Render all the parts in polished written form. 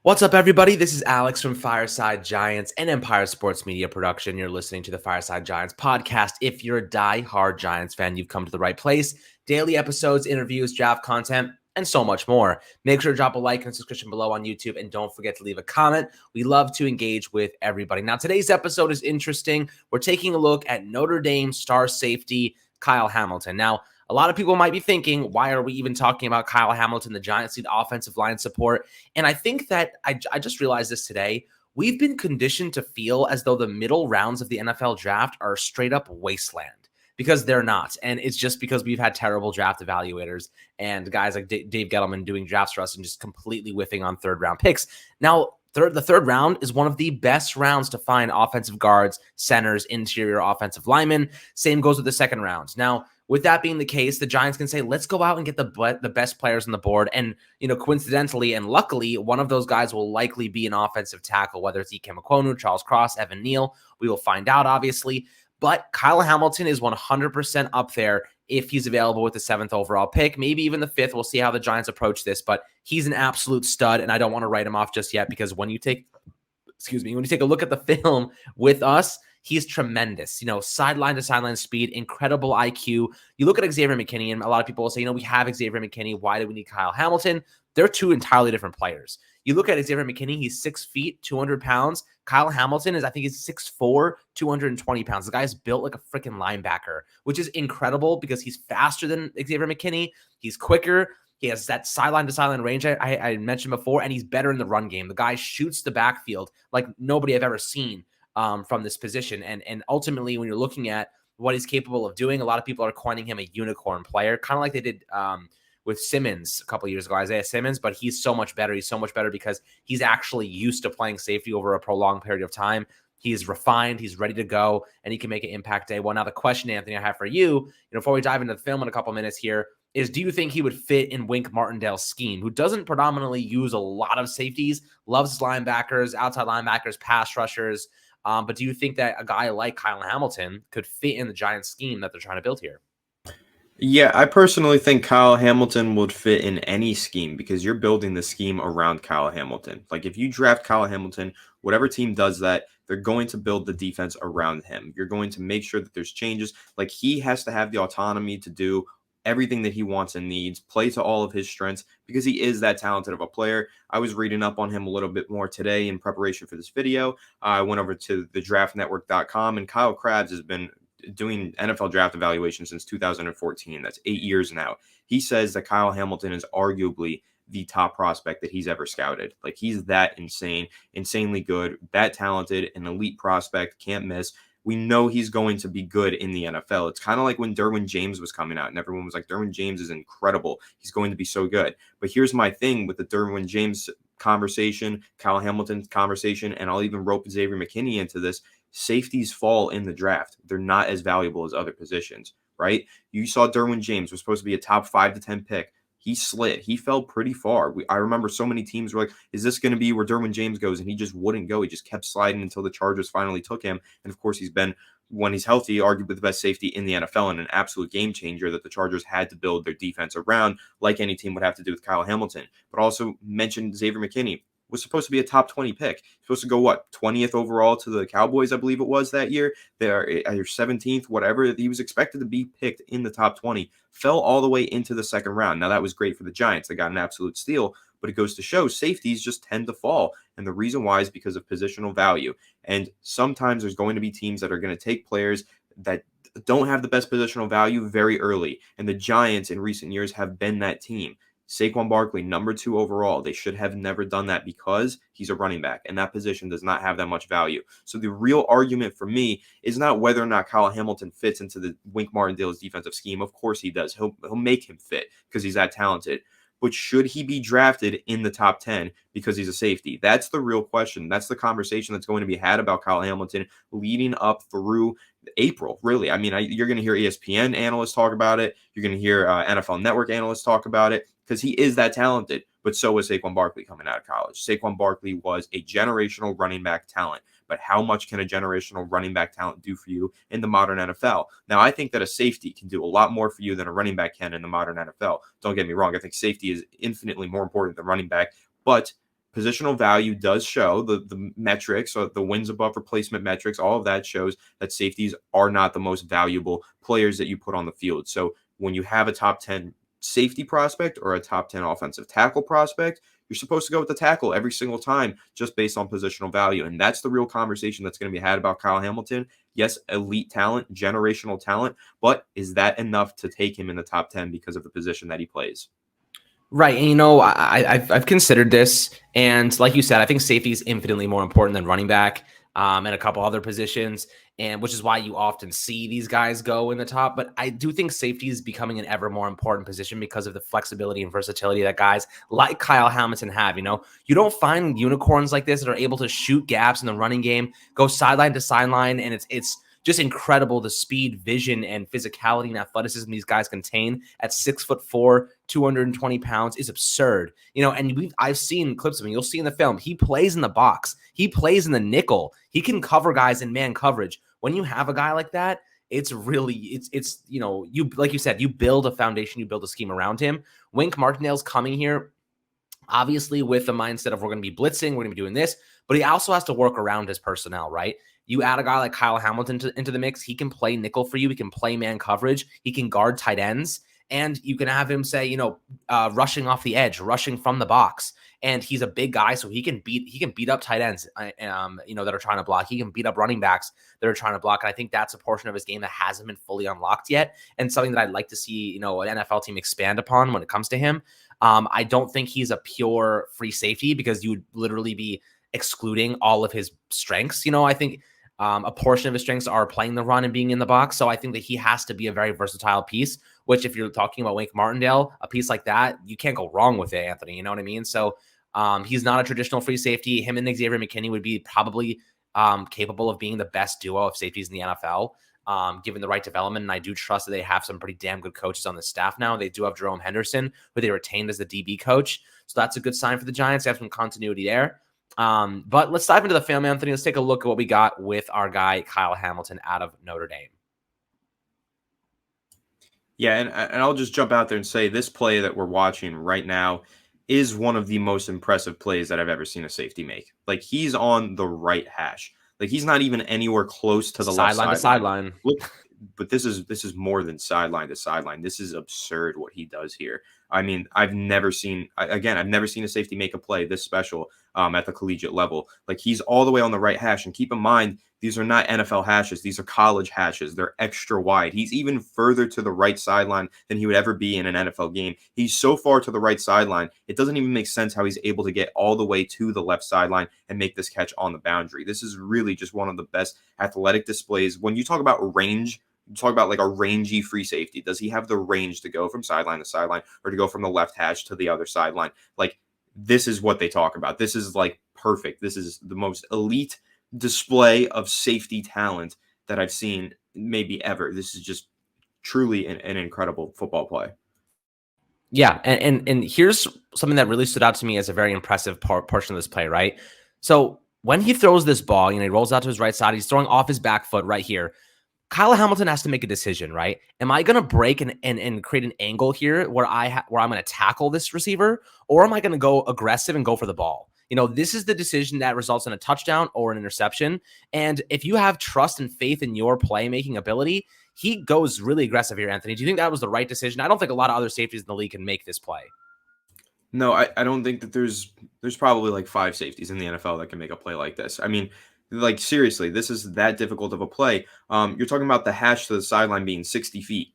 What's up, everybody? This is Alex from Fireside Giants and Empire Sports Media Production. You're listening to the Fireside Giants podcast. If you're a die-hard Giants fan, you've come to the right place. Daily episodes, interviews, draft content, and so much more. Make sure to drop a like and a subscription below on YouTube, and don't forget to leave a comment. We love to engage with everybody. Now, today's episode is interesting. We're taking a look at Notre Dame star safety Kyle Hamilton. Now, a lot of people might be thinking, why are we even talking about Kyle Hamilton? The Giants need offensive line support. And I think that I just realized this today. We've been conditioned to feel as though the middle rounds of the NFL draft are a straight up wasteland because they're not. And it's just because we've had terrible draft evaluators and guys like Dave Gettleman doing drafts for us and just completely whiffing on third round picks. Now, the third round is one of the best rounds to find offensive guards, centers, interior offensive linemen. Same goes with the second round. Now, with that being the case, the Giants can say, let's go out and get the best players on the board. And, coincidentally and luckily, one of those guys will likely be an offensive tackle, whether it's Ike Ekwonu, Charles Cross, Evan Neal. We will find out, obviously. But Kyle Hamilton is 100% up there if he's available with the 7th overall pick, maybe even the 5th. We'll see how the Giants approach this, but he's an absolute stud, and I don't want to write him off just yet because when you take a look at the film with us, he's tremendous. Sideline to sideline speed, incredible IQ. You look at Xavier McKinney, and a lot of people will say, we have Xavier McKinney. Why do we need Kyle Hamilton? They're two entirely different players. You look at Xavier McKinney, he's 6 feet, 200 pounds. Kyle Hamilton I think he's 6'4", 220 pounds. The guy's built like a freaking linebacker, which is incredible because he's faster than Xavier McKinney. He's quicker. He has that sideline to sideline range I mentioned before, and he's better in the run game. The guy shoots the backfield like nobody I've ever seen from this position. And ultimately, when you're looking at what he's capable of doing, a lot of people are coining him a unicorn player, kind of like they did with Simmons a couple of years ago, Isaiah Simmons, but he's so much better. He's so much better because he's actually used to playing safety over a prolonged period of time. He's refined, he's ready to go, and he can make an impact day one. Now, the question, Anthony, I have for you, before we dive into the film in a couple minutes here, is do you think he would fit in Wink Martindale's scheme, who doesn't predominantly use a lot of safeties, loves linebackers, outside linebackers, pass rushers, but do you think that a guy like Kyle Hamilton could fit in the Giants scheme that they're trying to build here? Yeah, I personally think Kyle Hamilton would fit in any scheme because you're building the scheme around Kyle Hamilton. Like if you draft Kyle Hamilton, whatever team does that, they're going to build the defense around him. You're going to make sure that there's changes. Like he has to have the autonomy to do everything that he wants and needs, play to all of his strengths because he is that talented of a player. I was reading up on him a little bit more today in preparation for this video. I went over to thedraftnetwork.com and Kyle Krabs has been doing NFL draft evaluation since 2014. That's 8 years now. He says that Kyle Hamilton is arguably the top prospect that he's ever scouted. Like he's that insanely good, that talented, an elite prospect, can't miss. We know he's going to be good in the NFL. It's kind of like when Derwin James was coming out and everyone was like, Derwin James is incredible. He's going to be so good. But here's my thing with the Derwin James conversation, Kyle Hamilton's conversation, and I'll even rope Xavier McKinney into this. Safeties fall in the draft. They're not as valuable as other positions, right? You saw Derwin James was supposed to be a top 5 to 10 pick. He slid. He fell pretty far. I remember so many teams were like, is this going to be where Derwin James goes? And he just wouldn't go. He just kept sliding until the Chargers finally took him. And of course, he's been, when he's healthy, arguably the best safety in the NFL and an absolute game changer that the Chargers had to build their defense around, like any team would have to do with Kyle Hamilton. But also mentioned Xavier McKinney. Was supposed to be a top 20 pick. Supposed to go, 20th overall to the Cowboys, I believe it was that year. They're either 17th, whatever. He was expected to be picked in the top 20. Fell all the way into the second round. Now, that was great for the Giants. They got an absolute steal, but it goes to show safeties just tend to fall. And the reason why is because of positional value. And sometimes there's going to be teams that are going to take players that don't have the best positional value very early. And the Giants in recent years have been that team. Saquon Barkley, number 2 overall. They should have never done that because he's a running back, and that position does not have that much value. So the real argument for me is not whether or not Kyle Hamilton fits into the Wink Martindale's defensive scheme. Of course he does. He'll make him fit because he's that talented. But should he be drafted in the top 10 because he's a safety? That's the real question. That's the conversation that's going to be had about Kyle Hamilton leading up through April, really. I mean, you're going to hear ESPN analysts talk about it. You're going to hear NFL Network analysts talk about it because he is that talented. But so was Saquon Barkley coming out of college. Saquon Barkley was a generational running back talent. But how much can a generational running back talent do for you in the modern NFL? Now, I think that a safety can do a lot more for you than a running back can in the modern NFL. Don't get me wrong. I think safety is infinitely more important than running back. But positional value does show the metrics, or the wins above replacement metrics. All of that shows that safeties are not the most valuable players that you put on the field. So when you have a top 10 safety prospect or a top 10 offensive tackle prospect, you're supposed to go with the tackle every single time just based on positional value. And that's the real conversation that's going to be had about Kyle Hamilton. Yes, elite talent, generational talent, but is that enough to take him in the top 10 because of the position that he plays? Right. And, I've considered this. And like you said, I think safety is infinitely more important than running back and a couple other positions, and which is why you often see these guys go in the top. But I do think safety is becoming an ever more important position because of the flexibility and versatility that guys like Kyle Hamilton have. You don't find unicorns like this that are able to shoot gaps in the running game, go sideline to sideline, and it's just incredible the speed, vision, and physicality and athleticism these guys contain at 6'4", 220 pounds is absurd. And I've seen clips of him. You'll see in the film. He plays in the box. He plays in the nickel. He can cover guys in man coverage. When you have a guy like that, it's really you like you said, you build a foundation, you build a scheme around him. Wink Martindale's coming here, obviously with the mindset of we're going to be blitzing, we're going to be doing this, but he also has to work around his personnel, right? You add a guy like Kyle Hamilton into the mix, he can play nickel for you, he can play man coverage, he can guard tight ends, and you can have him say, rushing off the edge, rushing from the box, and he's a big guy, so he can beat up tight ends, that are trying to block. He can beat up running backs that are trying to block, and I think that's a portion of his game that hasn't been fully unlocked yet, and something that I'd like to see, an NFL team expand upon when it comes to him. I don't think he's a pure free safety because you would literally be excluding all of his strengths. I think a portion of his strengths are playing the run and being in the box. So I think that he has to be a very versatile piece, which if you're talking about Wink Martindale, a piece like that, you can't go wrong with it, Anthony. You know what I mean? So he's not a traditional free safety. Him and Xavier McKinney would be probably capable of being the best duo of safeties in the NFL. Given the right development. And I do trust that they have some pretty damn good coaches on the staff now. They do have Jerome Henderson, who they retained as the DB coach. So that's a good sign for the Giants. They have some continuity there. But let's dive into the film, Anthony. Let's take a look at what we got with our guy, Kyle Hamilton, out of Notre Dame. Yeah, and I'll just jump out there and say this play that we're watching right now is one of the most impressive plays that I've ever seen a safety make. Like, he's on the right hash. Like, he's not even anywhere close to the left sideline to sideline. But this is more than sideline to sideline. This is absurd what he does here. I mean, I've never seen a safety make a play this special at the collegiate level. Like, he's all the way on the right hash. And keep in mind, these are not NFL hashes. These are college hashes. They're extra wide. He's even further to the right sideline than he would ever be in an NFL game. He's so far to the right sideline, it doesn't even make sense how he's able to get all the way to the left sideline and make this catch on the boundary. This is really just one of the best athletic displays. When you talk about range, you talk about like a rangy free safety. Does he have the range to go from sideline to sideline or to go from the left hash to the other sideline? Like, this is what they talk about. This is like perfect. This is the most elite display of safety talent that I've seen maybe ever. This is just truly an incredible football play. Yeah, and here's something that really stood out to me as a very impressive portion of this play, right? So when he throws this ball, he rolls out to his right side, he's throwing off his back foot right here. Kyle Hamilton has to make a decision, right? Am I going to break and create an angle here where I'm going to tackle this receiver, or am I going to go aggressive and go for the ball? This is the decision that results in a touchdown or an interception. And if you have trust and faith in your playmaking ability, he goes really aggressive here, Anthony. Do you think that was the right decision? I don't think a lot of other safeties in the league can make this play. No, I don't think that there's probably like 5 safeties in the NFL that can make a play like this. I mean, like, seriously, this is that difficult of a play. You're talking about the hash to the sideline being 60 feet.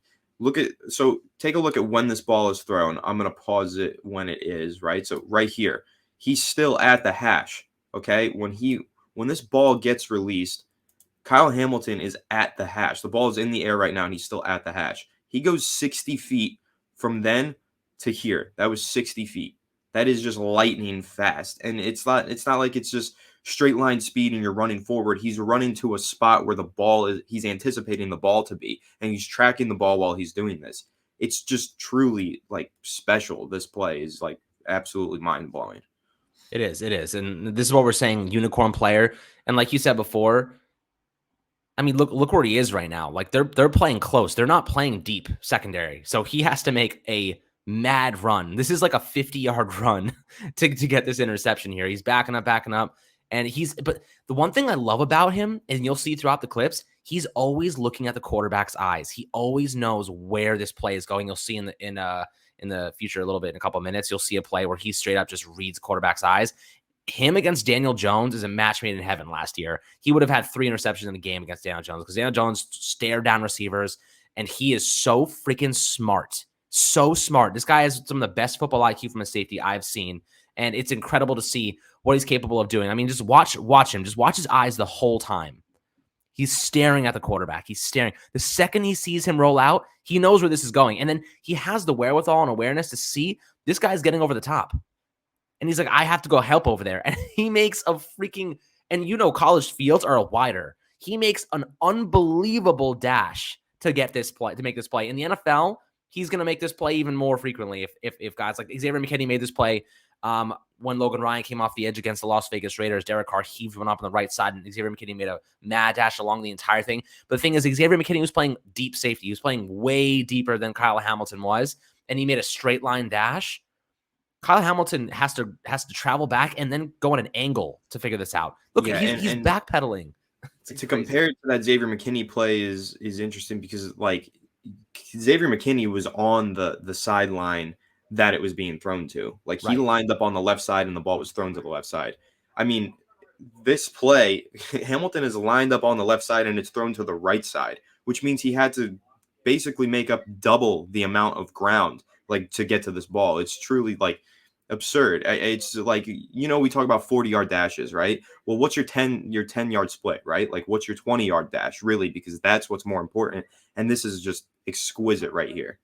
Take a look at when this ball is thrown. I'm going to pause it when it is, right? So right here, he's still at the hash, okay? When this ball gets released, Kyle Hamilton is at the hash. The ball is in the air right now, and he's still at the hash. He goes 60 feet from then to here. That was 60 feet. That is just lightning fast. And it's not like it's just straight line speed and you're running forward. He's running to a spot where he's anticipating the ball to be, and he's tracking the ball while he's doing this. It's just truly like special. This play is like absolutely mind-blowing. It is. And this is what we're saying, unicorn player. And like you said before, I mean, look where he is right now. Like, they're playing close. They're not playing deep secondary. So he has to make a mad run. This is like a 50-yard run to get this interception here. He's backing up. And but the one thing I love about him, and you'll see throughout the clips, he's always looking at the quarterback's eyes. He always knows where this play is going. You'll see in the future a little bit, in a couple of minutes, you'll see a play where he straight up just reads quarterback's eyes. Him against Daniel Jones is a match made in heaven last year. He would have had 3 interceptions in the game against Daniel Jones because Daniel Jones stared down receivers, and he is so freaking smart. So smart. This guy has some of the best football IQ from a safety I've seen, and it's incredible to see what he's capable of doing. I mean, just watch him. Just watch his eyes the whole time. He's staring at the quarterback. He's staring. The second he sees him roll out, he knows where this is going. And then he has the wherewithal and awareness to see this guy's getting over the top. And he's like, I have to go help over there. And he makes a freaking, and college fields are a wider. He makes an unbelievable dash to get this play, to make this play. In the NFL, he's going to make this play even more frequently if guys like Xavier McKinney made this play when Logan Ryan came off the edge against the Las Vegas Raiders. Derek Carr heaved one up on the right side, and Xavier McKinney made a mad dash along the entire thing. But the thing is, Xavier McKinney was playing deep safety. He was playing way deeper than Kyle Hamilton was, and he made a straight line dash. Kyle Hamilton has to travel back and then go at an angle to figure this out. Look, he's backpedaling. To compare it to that Xavier McKinney play is interesting because Xavier McKinney was on the sideline that it was being thrown to. He lined up on the left side and the ball was thrown to the left side. I mean, this play, Hamilton is lined up on the left side and it's thrown to the right side, which means he had to basically make up double the amount of ground to get to this ball. It's truly absurd. It's we talk about 40-yard dashes, right? Well, what's your 10-yard split, right? What's your 20-yard dash, really? Because that's what's more important. And this is just exquisite right here.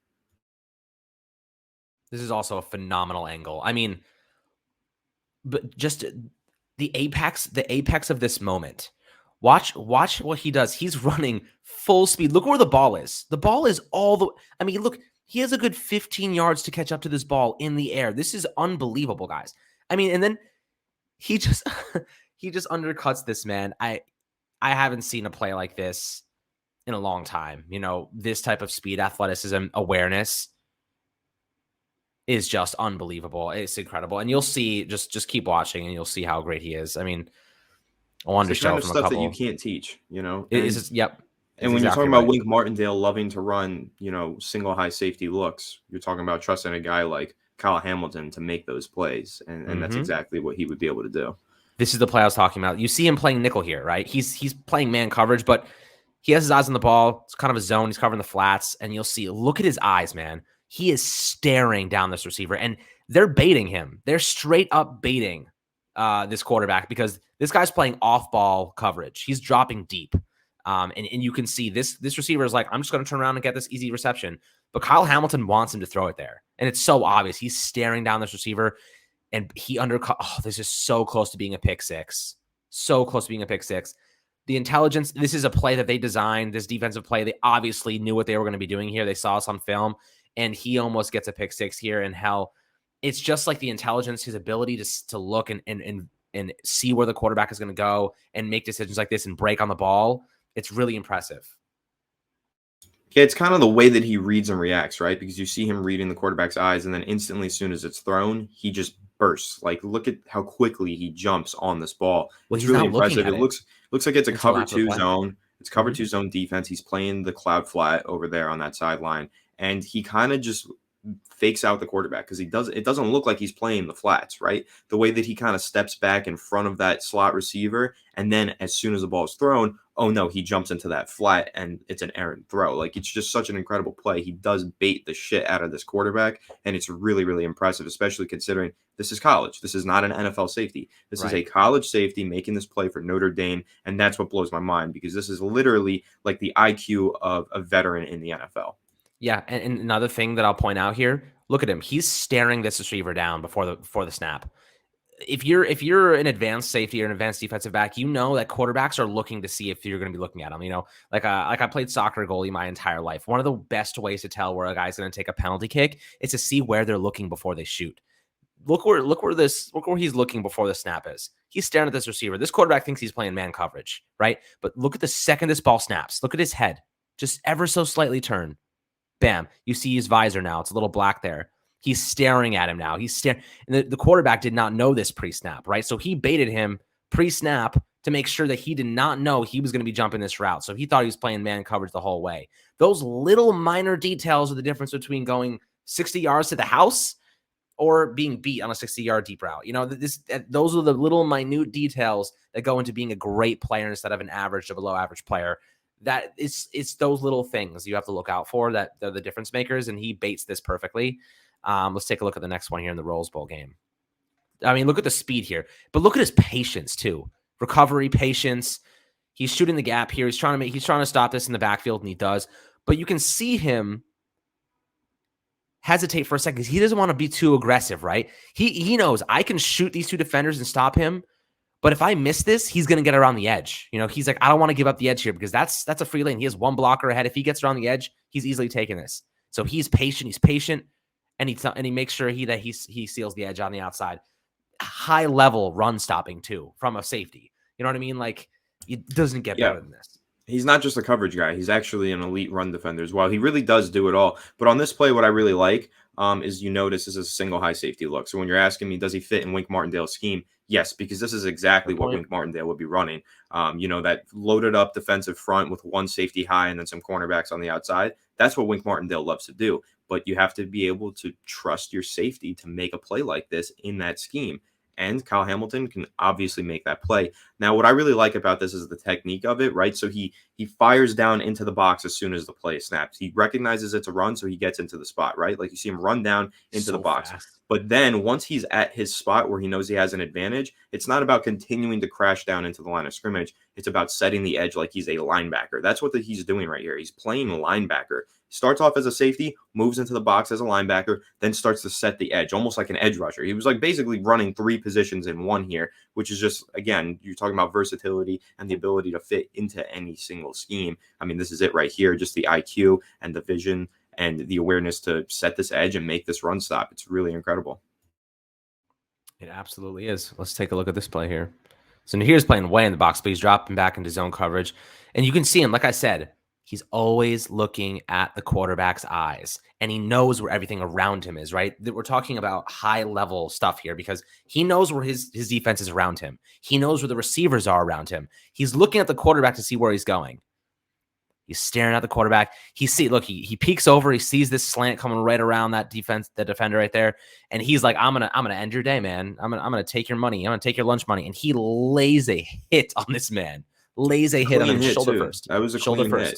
This is also a phenomenal angle. I mean, but just the apex of this moment. Watch what he does. He's running full speed. Look where the ball is. The ball is look, he has a good 15 yards to catch up to this ball in the air. This is unbelievable, guys. I mean, and then he just he just undercuts this man. I haven't seen a play like this in a long time. This type of speed, athleticism, awareness is just unbelievable. It's incredible. And you'll see, just keep watching and you'll see how great he is. I mean, I wanted to show from stuff that you can't teach, Yep. And when you're talking about Wink Martindale loving to run, single high safety looks, you're talking about trusting a guy like Kyle Hamilton to make those plays. And that's exactly what he would be able to do. This is the play I was talking about. You see him playing nickel here, right? He's playing man coverage, but he has his eyes on the ball. It's kind of a zone. He's covering the flats. And you'll see, look at his eyes, man. He is staring down this receiver. And they're baiting him. They're straight up baiting this quarterback because this guy's playing off-ball coverage. He's dropping deep. And you can see this receiver is like, I'm just going to turn around and get this easy reception. But Kyle Hamilton wants him to throw it there. And it's so obvious. He's staring down this receiver, and he undercut. Oh, this is so close to being a pick six. So close to being a pick six. The intelligence, this is a play that they designed, this defensive play. They obviously knew what they were going to be doing here. They saw us on film, and he almost gets a pick six here. And hell, it's just like the intelligence, his ability to look and see where the quarterback is going to go and make decisions like this and break on the ball. It's really impressive. Yeah, it's kind of the way that he reads and reacts, right? Because you see him reading the quarterback's eyes, and then instantly, as soon as it's thrown, he just bursts. Look at how quickly he jumps on this ball. Well, it's really impressive. It looks like it's a cover two zone. It's cover two zone defense. He's playing the cloud flat over there on that sideline, and he kind of just fakes out the quarterback because it doesn't look like he's playing the flats, right? The way that he kind of steps back in front of that slot receiver, and then as soon as the ball is thrown, oh no, he jumps into that flat and it's an errant throw. It's just such an incredible play. He does bait the shit out of this quarterback, and it's really, really impressive, especially considering this is college. This is not an NFL safety. This is a college safety making this play for Notre Dame, and that's what blows my mind because this is literally like the IQ of a veteran in the NFL. Yeah, and another thing that I'll point out here, look at him. He's staring this receiver down before the snap. If you're an advanced safety or an advanced defensive back, you know that quarterbacks are looking to see if you're going to be looking at them. Like I played soccer goalie my entire life. One of the best ways to tell where a guy's going to take a penalty kick is to see where they're looking before they shoot. Look where he's looking before the snap is. He's staring at this receiver. This quarterback thinks he's playing man coverage, right? But look at the second this ball snaps. Look at his head, just ever so slightly turn. Bam. You see his visor now. It's a little black there. He's staring at him now. He's staring. And the quarterback did not know this pre-snap, right? So he baited him pre-snap to make sure that he did not know he was going to be jumping this route. So he thought he was playing man coverage the whole way. Those little minor details are the difference between going 60 yards to the house or being beat on a 60-yard deep route. Those are the little minute details that go into being a great player instead of an average to below average player. That it's those little things you have to look out for that they're the difference makers, and he baits this perfectly. Let's take a look at the next one here in the Rose Bowl game. I mean, look at the speed here, but look at his patience too. Recovery, patience. He's shooting the gap here. He's trying to stop this in the backfield, and he does. But you can see him hesitate for a second because he doesn't want to be too aggressive, right? He knows I can shoot these two defenders and stop him, but if I miss this, he's going to get around the edge. He's like, I don't want to give up the edge here because that's a free lane. He has one blocker ahead. If he gets around the edge, he's easily taking this. So he's patient, and he makes sure he seals the edge on the outside. High level run stopping too from a safety. You know what I mean? Like, it doesn't get better than this. He's not just a coverage guy. He's actually an elite run defender as well. He really does do it all. But on this play, what I really like is you notice this is a single high safety look. So when you're asking me, does he fit in Wink Martindale's scheme? Yes, because this is exactly what Wink Martindale would be running. That loaded up defensive front with one safety high and then some cornerbacks on the outside. That's what Wink Martindale loves to do. But you have to be able to trust your safety to make a play like this in that scheme. And Kyle Hamilton can obviously make that play. Now, what I really like about this is the technique of it, right? So he fires down into the box as soon as the play snaps. He recognizes it's a run, so he gets into the spot, right? Like you see him run down into the box. Fast. But then once he's at his spot where he knows he has an advantage, it's not about continuing to crash down into the line of scrimmage. It's about setting the edge like he's a linebacker. That's what he's doing right here. He's playing linebacker. Starts off as a safety, moves into the box as a linebacker, then starts to set the edge, almost like an edge rusher. He was like basically running three positions in one here, which is just, again, you're talking about versatility and the ability to fit into any single scheme. I mean, this is it right here, just the IQ and the vision and the awareness to set this edge and make this run stop. It's really incredible. It absolutely is. Let's take a look at this play here. So here's playing way in the box, but he's dropping back into zone coverage. And you can see him, like I said, he's always looking at the quarterback's eyes, and he knows where everything around him is, right? We're talking about high-level stuff here because he knows where his defense is around him. He knows where the receivers are around him. He's looking at the quarterback to see where he's going. He's staring at the quarterback. He peeks over. He sees this slant coming right around that defender right there, and he's like, "I'm gonna end your day, man. I'm gonna take your money. I'm gonna take your lunch money." And he lays a hit on this man. Lays a hit on him shoulder first. That was a shoulder clean first.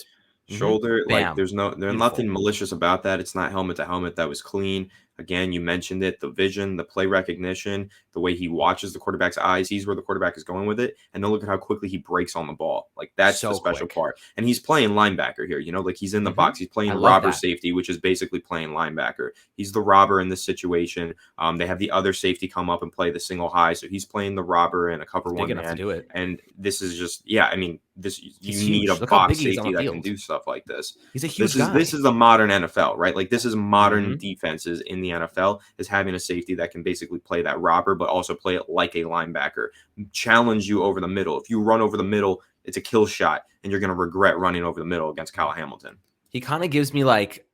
Hit. Shoulder, Bam. like there's nothing malicious about that. It's not helmet to helmet. That was clean. Again, you mentioned it, the vision, the play recognition, the way he watches the quarterback's eyes, sees where the quarterback is going with it, and then look at how quickly he breaks on the ball. Like that's the special part. And he's playing linebacker here, like he's in the box. He's playing robber safety, which is basically playing linebacker. He's the robber in this situation. They have the other safety come up and play the single high, so he's playing the robber and a cover one man. To do it. And this is just, you need a box safety that can do stuff like this. He's a huge guy. This is the modern NFL, right? Like this is modern defenses in the NFL is having a safety that can basically play that robber, but also play it like a linebacker, challenge you over the middle. If you run over the middle, it's a kill shot, and you're going to regret running over the middle against Kyle Hamilton. He kind of gives me like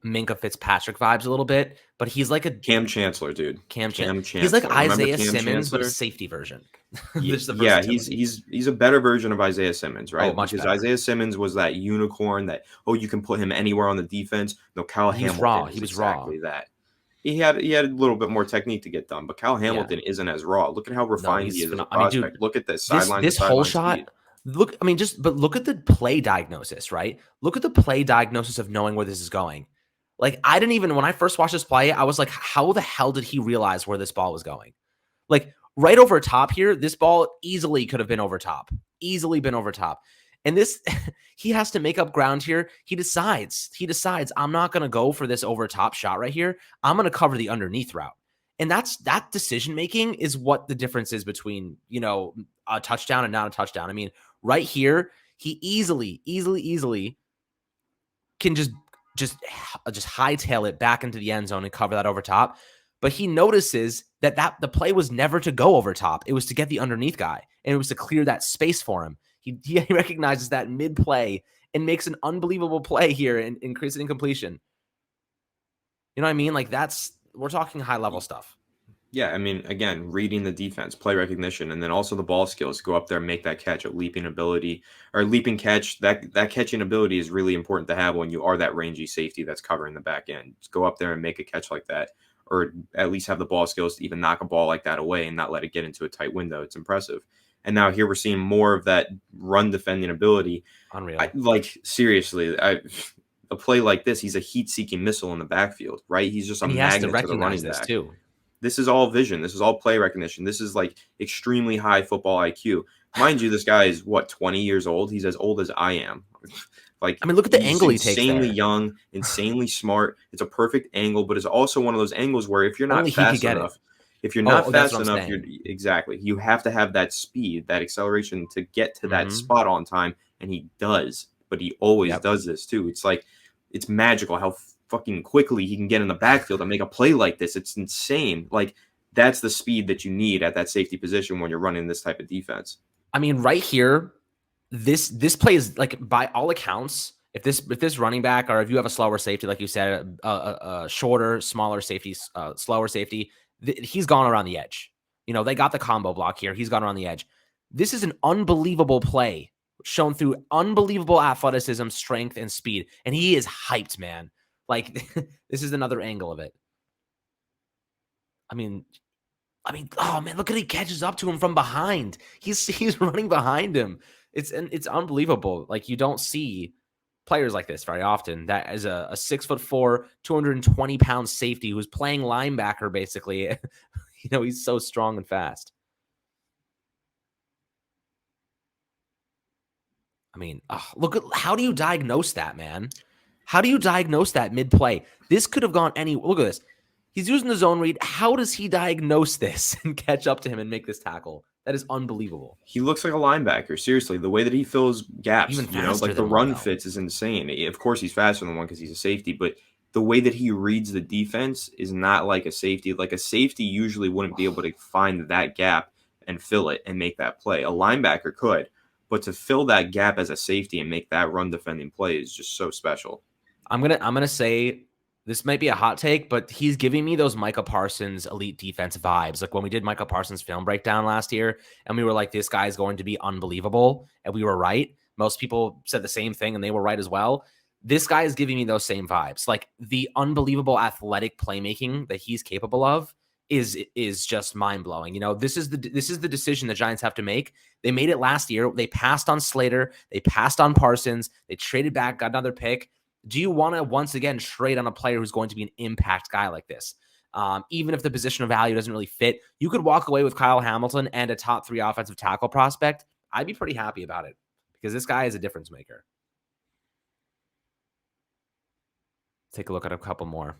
Minka Fitzpatrick vibes a little bit, but he's like a Cam Chancellor, dude. Cam Chancellor. He's like Isaiah Simmons, but a safety version. He's a better version of Isaiah Simmons, right? Because Isaiah Simmons was that unicorn that you can put him anywhere on the defense. No, Kyle Hamilton. He was exactly raw. That. He had a little bit more technique to get done, but Kyle Hamilton isn't as raw. Look at how refined he is as a prospect. Look at this sideline. This whole shot. Speed. Look at the play diagnosis, right? Look at the play diagnosis of knowing where this is going. Like when I first watched this play, I was like, how the hell did he realize where this ball was going? Like right over top here, this ball easily could have been over top. Easily been over top. And this, he has to make up ground here. He decides, I'm not going to go for this over top shot right here. I'm going to cover the underneath route. And that decision-making is what the difference is between, a touchdown and not a touchdown. I mean, right here, he easily can just hightail it back into the end zone and cover that over top. But he notices that the play was never to go over top. It was to get the underneath guy, and it was to clear that space for him. He recognizes that mid-play and makes an unbelievable play here and creates an incompletion. You know what I mean? Like we're talking high level stuff. Yeah, I mean, again, reading the defense, play recognition, and then also the ball skills. Go up there and make that catch, a leaping ability or leaping catch. That catching ability is really important to have when you are that rangy safety that's covering the back end. Just go up there and make a catch like that, or at least have the ball skills to even knock a ball like that away and not let it get into a tight window. It's impressive. And now here we're seeing more of that run defending ability. I Unreal. like seriously. A play like this, he's a heat-seeking missile in the backfield, right? He's just a And he has to magnet to the recognize running this back. too. This is all vision. This is all play recognition. This is like extremely high football IQ. Mind you, this guy is what, 20 years old? He's as old as I am. Like I mean, look at the he's angle he takes insanely there. young, insanely smart. It's a perfect angle, but it's also one of those angles where if you're not Only he could fast get it. enough, if you're not Oh, that's what fast I'm enough, you're saying. exactly. You have to have that speed, that acceleration to get to that Mm-hmm. spot on time, and he does. But he always Yep. does this too. It's like it's magical how fucking quickly he can get in the backfield and make a play like this. It's insane. Like that's the speed that you need at that safety position when you're running this type of defense. I mean, right here, this play is like by all accounts. If this running back or if you have a slower safety, like you said, a shorter, smaller safety, slower safety, he's gone around the edge. They got the combo block here. He's gone around the edge. This is an unbelievable play shown through unbelievable athleticism, strength, and speed, and he is hyped, man. Like this is another angle of it. I mean, oh man, look at he catches up to him from behind. He's running behind him. It's unbelievable. Like you don't see players like this very often. That is a 6'4", 220-pound safety who's playing linebacker basically. He's so strong and fast. I mean, look at how do you diagnose that, man? How do you diagnose that mid play? This could have gone any. Look at this. He's using the zone read. How does he diagnose this and catch up to him and make this tackle? That is unbelievable. He looks like a linebacker. Seriously, the way that he fills gaps, Even faster like the than one, run though. fits is insane. Of course, he's faster than one because he's a safety, but the way that he reads the defense is not like a safety. Like a safety usually wouldn't be able to find that gap and fill it and make that play. A linebacker could, but to fill that gap as a safety and make that run defending play is just so special. I'm gonna say this might be a hot take, but he's giving me those Micah Parsons elite defense vibes. Like when we did Micah Parsons film breakdown last year, and we were like, this guy's going to be unbelievable, and we were right. Most people said the same thing, and they were right as well. This guy is giving me those same vibes. Like the unbelievable athletic playmaking that he's capable of is just mind blowing. This is the decision the Giants have to make. They made it last year. They passed on Slater. They passed on Parsons. They traded back, got another pick. Do you want to once again trade on a player who's going to be an impact guy like this? Even if the position of value doesn't really fit, you could walk away with Kyle Hamilton and a top 3 offensive tackle prospect. I'd be pretty happy about it because this guy is a difference maker. Take a look at a couple more.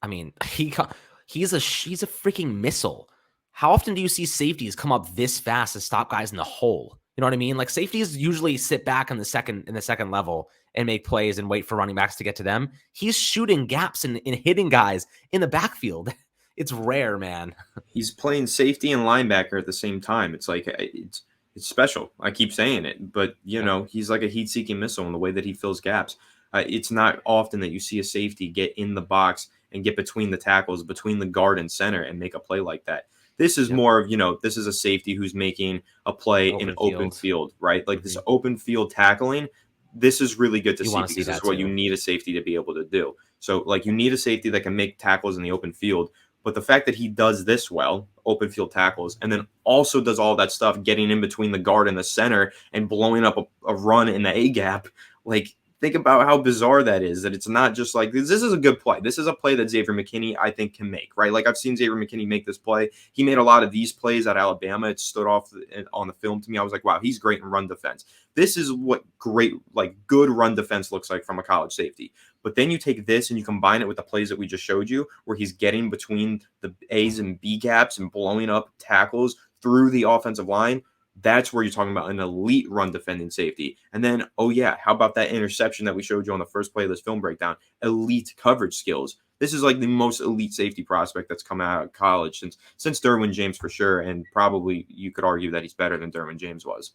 I mean, he's a freaking missile. How often do you see safeties come up this fast to stop guys in the hole? You know what I mean? Like safeties usually sit back in the second level and make plays and wait for running backs to get to them. He's shooting gaps and hitting guys in the backfield. It's rare, man. He's playing safety and linebacker at the same time. It's like it's special. I keep saying it, but he's like a heat-seeking missile in the way that he fills gaps. It's not often that you see a safety get in the box and get between the tackles, between the guard and center, and make a play like that. This is more of, this is a safety who's making a play in open field, right? Like this open field tackling, this is really good to see because this is what you need a safety to be able to do. So, like, you need a safety that can make tackles in the open field. But the fact that he does this well, open field tackles, and then also does all that stuff getting in between the guard and the center and blowing up a run in the A gap, like, think about how bizarre that is, that it's not just like this is a good play. This is a play that Xavier McKinney, I think, can make, right? Like I've seen Xavier McKinney make this play. He made a lot of these plays at Alabama. It stood off on the film to me. I was like, wow, he's great in run defense. This is what great, like good run defense looks like from a college safety. But then you take this and you combine it with the plays that we just showed you, where he's getting between the A's and B gaps and blowing up tackles through the offensive line. That's where you're talking about an elite run defending safety. And then, oh yeah, how about that interception that we showed you on the first play of this film breakdown? Elite coverage skills. This is like the most elite safety prospect that's come out of college since Derwin James for sure. And probably you could argue that he's better than Derwin James was.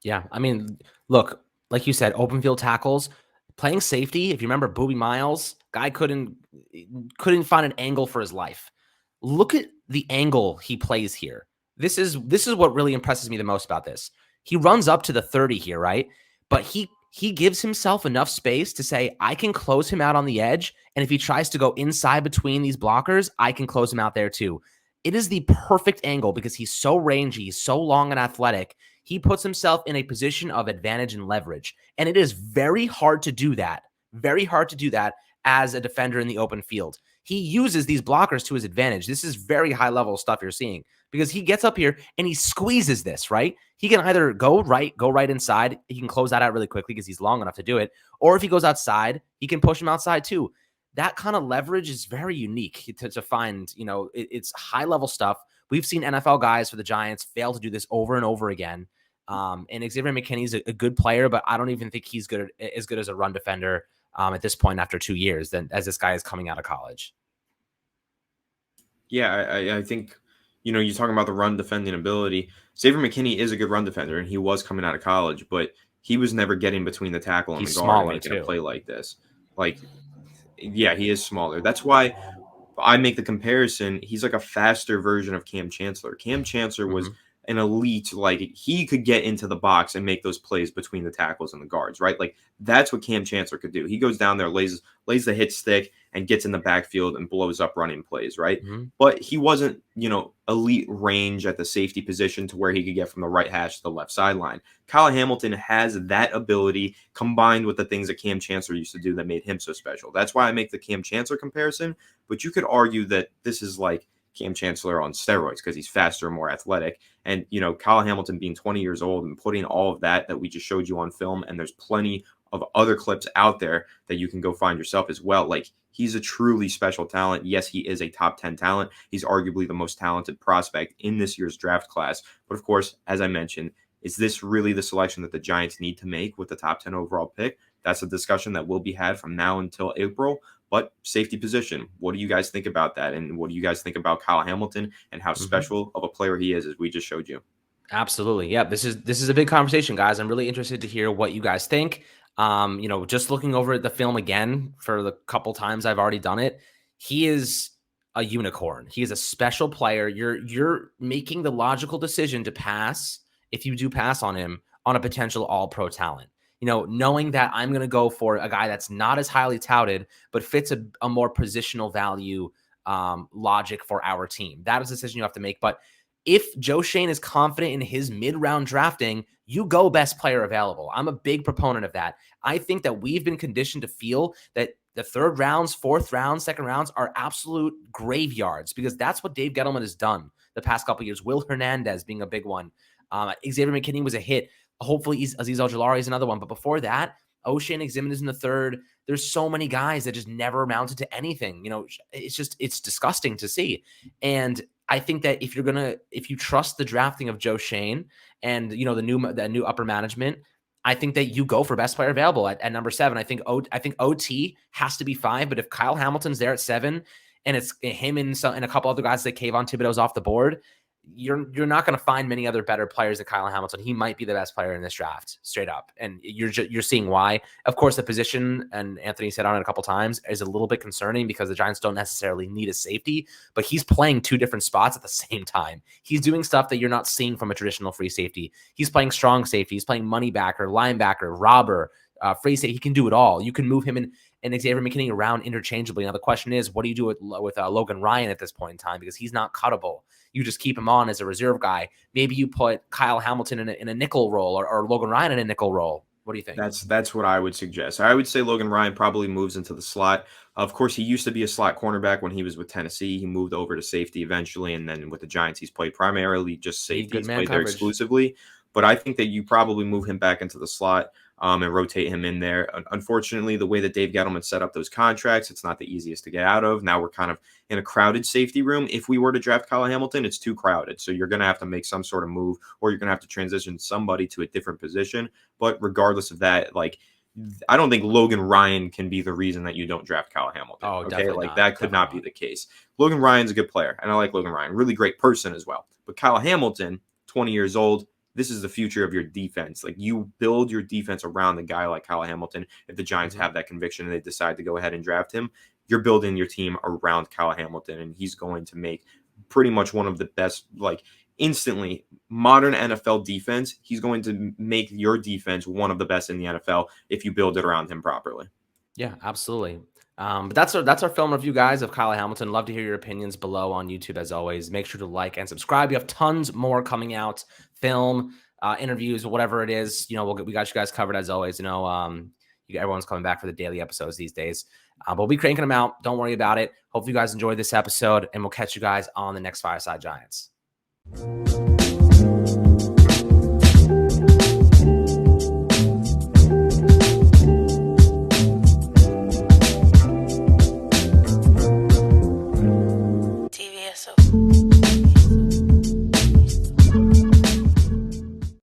Yeah. I mean, look, like you said, open field tackles. Playing safety, if you remember Boobie Miles, guy couldn't find an angle for his life. Look at the angle he plays here. This is what really impresses me the most about this. He runs up to the 30 here, right? But he gives himself enough space to say, I can close him out on the edge. And if he tries to go inside between these blockers, I can close him out there too. It is the perfect angle because he's so rangy, he's so long and athletic. He puts himself in a position of advantage and leverage. And it is very hard to do that. Very hard to do that as a defender in the open field. He uses these blockers to his advantage. This is very high level stuff you're seeing because he gets up here and he squeezes this, right? He can either go right inside. He can close that out really quickly because he's long enough to do it. Or if he goes outside, he can push him outside too. That kind of leverage is very unique to find. It's high level stuff. We've seen NFL guys for the Giants fail to do this over and over again. And Xavier McKinney's a good player, but I don't even think he's as good as a run defender at this point after 2 years than as this guy is coming out of college. Yeah, I think, you're talking about the run defending ability. Xavier McKinney is a good run defender, and he was coming out of college, but he was never getting between the tackle and He's the guard and smaller making a too. play like this. Like, yeah, he is smaller. That's why I make the comparison. He's like a faster version of Cam Chancellor. Cam Chancellor was Mhm. an elite, like he could get into the box and make those plays between the tackles and the guards, right? Like that's what Cam Chancellor could do. He goes down there, lays the hit stick, and gets in the backfield and blows up running plays, right? Mhm. But he wasn't, elite range at the safety position to where he could get from the right hash to the left sideline. Kyle Hamilton has that ability combined with the things that Cam Chancellor used to do that made him so special. That's why I make the Cam Chancellor comparison. But you could argue that this is like Cam Chancellor on steroids because he's faster and more athletic. And, Kyle Hamilton being 20 years old and putting all of that we just showed you on film, and there's plenty of other clips out there that you can go find yourself as well. Like, he's a truly special talent. Yes, he is a top 10 talent. He's arguably the most talented prospect in this year's draft class. But of course, as I mentioned, is this really the selection that the Giants need to make with the top 10 overall pick? That's a discussion that will be had from now until April. But safety position, what do you guys think about that? And what do you guys think about Kyle Hamilton and how Mhm. special of a player he is, as we just showed you? Absolutely. Yeah, this is a big conversation, guys. I'm really interested to hear what you guys think. Just looking over the film again for the couple times I've already done it, he is a unicorn. He is a special player. You're making the logical decision to pass if you do pass on him on a potential all-pro talent. Knowing that I'm going to go for a guy that's not as highly touted, but fits a more positional value logic for our team. That is a decision you have to make. But if Joe Schoen is confident in his mid-round drafting, you go best player available. I'm a big proponent of that. I think that we've been conditioned to feel that the third rounds, fourth rounds, second rounds are absolute graveyards because that's what Dave Gettleman has done the past couple of years. Will Hernandez being a big one. Xavier McKinney was a hit. Hopefully Aziz Al-Jabari is another one. But before that, O'Shane Exhibit is in the third. There's so many guys that just never amounted to anything. It's disgusting to see. And I think that if you trust the drafting of Joe Schoen and the new upper management, I think that you go for best player available at number 7. I think OT has to be 5, but if Kyle Hamilton's there at 7 and it's him and a couple other guys like Kayvon Thibodeau's off the board, you're not going to find many other better players than Kyle Hamilton. He might be the best player in this draft, straight up, and you're seeing why. Of course, the position, and Anthony said on it a couple times, is a little bit concerning because the Giants don't necessarily need a safety, but he's playing 2 different spots at the same time. He's doing stuff that you're not seeing from a traditional free safety. He's playing strong safety. He's playing money backer, linebacker, robber, free safety. He can do it all. You can move him and Xavier McKinney around interchangeably. Now the question is, what do you do with Logan Ryan at this point in time? Because he's not cuttable. You just keep him on as a reserve guy. Maybe you put Kyle Hamilton in a nickel role or Logan Ryan in a nickel role. What do you think? That's what I would suggest. I would say Logan Ryan probably moves into the slot. Of course, he used to be a slot cornerback when he was with Tennessee. He moved over to safety eventually, and then with the Giants, he's played primarily just Need safety. good He's man played there coverage. exclusively. But I think that you probably move him back into the slot and rotate him in there. Unfortunately, the way that Dave Gettleman set up those contracts, it's not the easiest to get out of. Now we're kind of in a crowded safety room. If we were to draft Kyle Hamilton, it's too crowded. So you're going to have to make some sort of move, or you're going to have to transition somebody to a different position. But regardless of that, like, I don't think Logan Ryan can be the reason that you don't draft Kyle Hamilton. Oh, Okay. definitely Like, not. that could Definitely not be not. the case. Logan Ryan's a good player, and I like Logan Ryan. Really great person as well. But Kyle Hamilton, 20 years old, this is the future of your defense. Like, you build your defense around a guy like Kyle Hamilton. If the Giants have that conviction and they decide to go ahead and draft him, you're building your team around Kyle Hamilton, and he's going to make pretty much one of the best, like, instantly modern NFL defense. He's going to make your defense one of the best in the NFL if you build it around him properly. Yeah, absolutely. But that's our film review, guys, of Kyle Hamilton. Love to hear your opinions below on YouTube, as always. Make sure to like and subscribe. We have tons more coming out, film, interviews, whatever it is. You know, we got you guys covered, as always. You know, everyone's coming back for the daily episodes these days. But we'll be cranking them out. Don't worry about it. Hope you guys enjoyed this episode, and we'll catch you guys on the next Fireside Giants. TVSO.